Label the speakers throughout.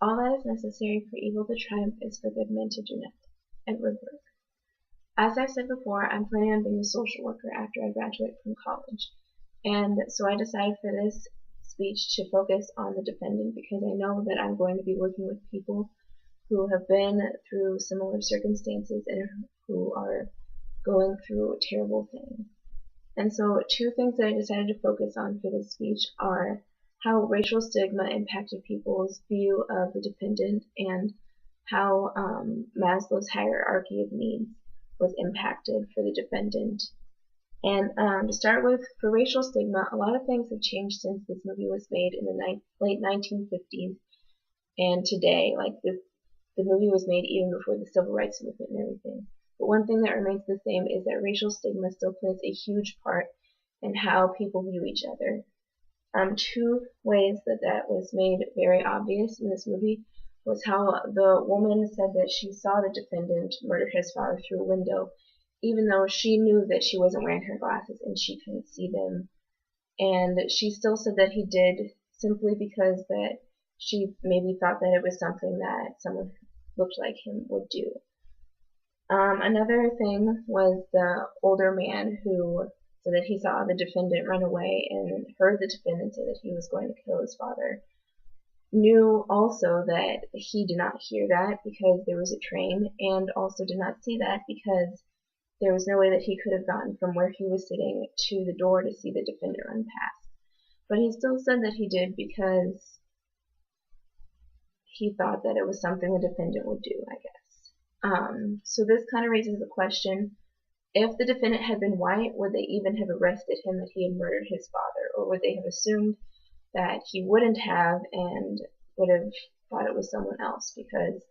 Speaker 1: All that is necessary for evil to triumph is for good men to do nothing. Edward Burke. As I've said before, I'm planning on being a social worker after I graduate from college. And so I decided for this speech to focus on the defendant because I know that I'm going to be working with people who have been through similar circumstances and who are going through terrible things. And so two things that I decided to focus on for this speech are how racial stigma impacted people's view of the defendant and how Maslow's hierarchy of needs was impacted for the defendant. And to start with, for racial stigma, a lot of things have changed since this movie was made in the late 1950s and today. Like the movie was made even before the civil rights movement and everything. But one thing that remains the same is that racial stigma still plays a huge part in how people view each other. Two ways that was made very obvious in this movie was how the woman said that she saw the defendant murder his father through a window, even though she knew that she wasn't wearing her glasses and she couldn't see them. And she still said that he did simply because that she maybe thought that it was something that someone who looked like him would do. Another thing was the older man who said that he saw the defendant run away and heard the defendant say that he was going to kill his father. Knew also that he did not hear that because there was a train, and also did not see that because there was no way that he could have gotten from where he was sitting to the door to see the defendant run past. But he still said that he did because he thought that it was something the defendant would do, I guess. So this kind of raises the question, if the defendant had been white, would they even have arrested him that he had murdered his father, or would they have assumed that he wouldn't have and would have thought it was someone else because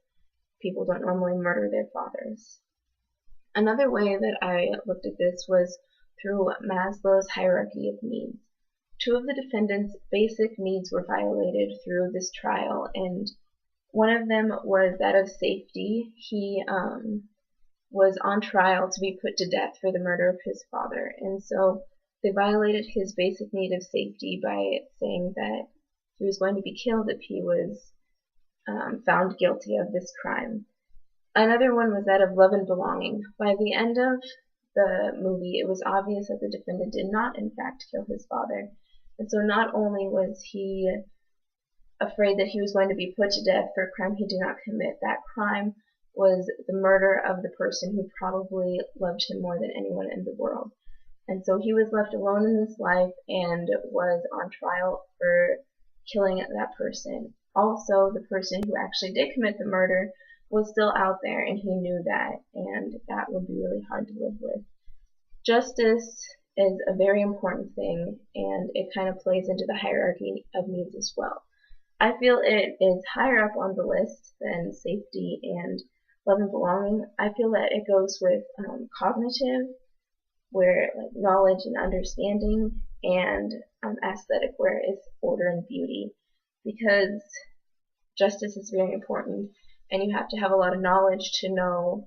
Speaker 1: people don't normally murder their fathers? Another way that I looked at this was through Maslow's hierarchy of needs. Two of the defendant's basic needs were violated through this trial, and one of them was that of safety. He was on trial to be put to death for the murder of his father, and so they violated his basic need of safety by saying that he was going to be killed if he was found guilty of this crime. Another one was that of love and belonging. By the end of the movie, it was obvious that the defendant did not, in fact, kill his father. And so not only was he afraid that he was going to be put to death for a crime he did not commit, that crime was the murder of the person who probably loved him more than anyone in the world. And so he was left alone in this life and was on trial for killing that person. Also, the person who actually did commit the murder was still out there, and he knew that, and that would be really hard to live with. Justice is a very important thing, and it kind of plays into the hierarchy of needs as well. I feel it is higher up on the list than safety and love and belonging. I feel that it goes with cognitive, where like knowledge and understanding, and aesthetic, where it's order and beauty, because justice is very important, and you have to have a lot of knowledge to know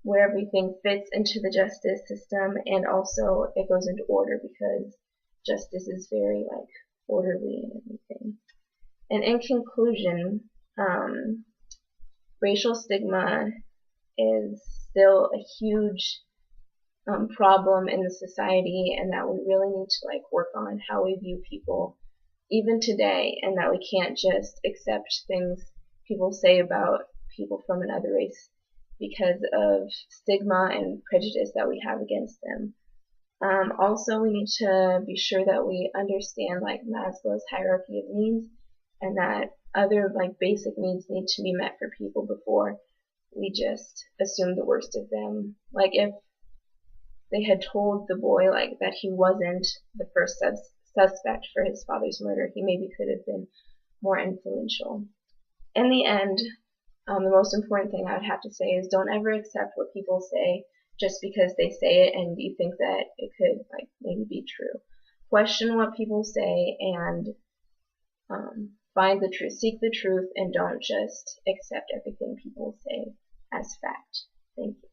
Speaker 1: where everything fits into the justice system, and also it goes into order because justice is very like orderly and everything. And in conclusion, racial stigma is still a huge problem in the society, and that we really need to like work on how we view people even today, and that we can't just accept things people say about people from another race because of stigma and prejudice that we have against them. Also, we need to be sure that we understand like Maslow's hierarchy of needs, and that other like basic needs need to be met for people before we just assume the worst of them. Like if they had told the boy like that he wasn't the first suspect for his father's murder, he maybe could have been more influential. In the end, the most important thing I would have to say is don't ever accept what people say just because they say it and you think that it could like maybe be true. Question what people say and find the truth, seek the truth, and don't just accept everything people say as fact. Thank you.